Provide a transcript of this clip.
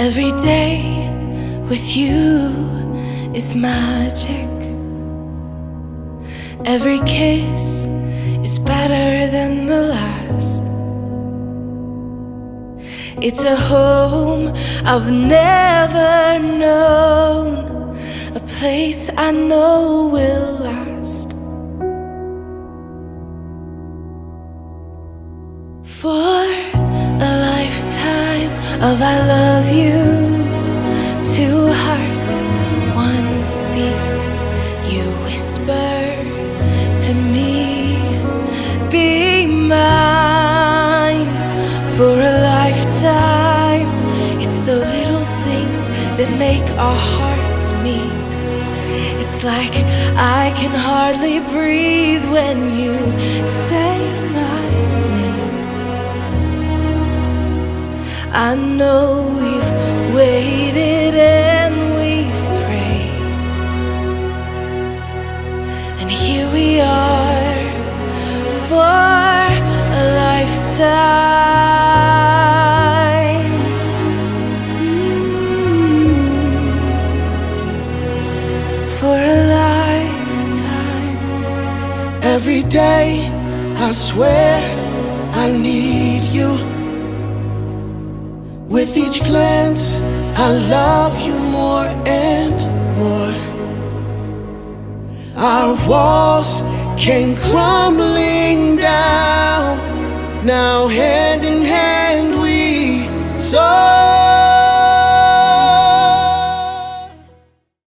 Every day with you is magic. Every kiss is better than the last. It's a home I've never known, a place I know will last. For a lifetime of I love yous, two hearts, one beat. You whisper to me, be mine. For a lifetime, it's the little things that make our hearts meet. It's like I can hardly breathe when you say my name. I know we've waited and we've prayed, and here we are for a lifetime. For a lifetime. Every day I swear I need you. With each glance, I love you more and more. Our walls came crumbling down. Now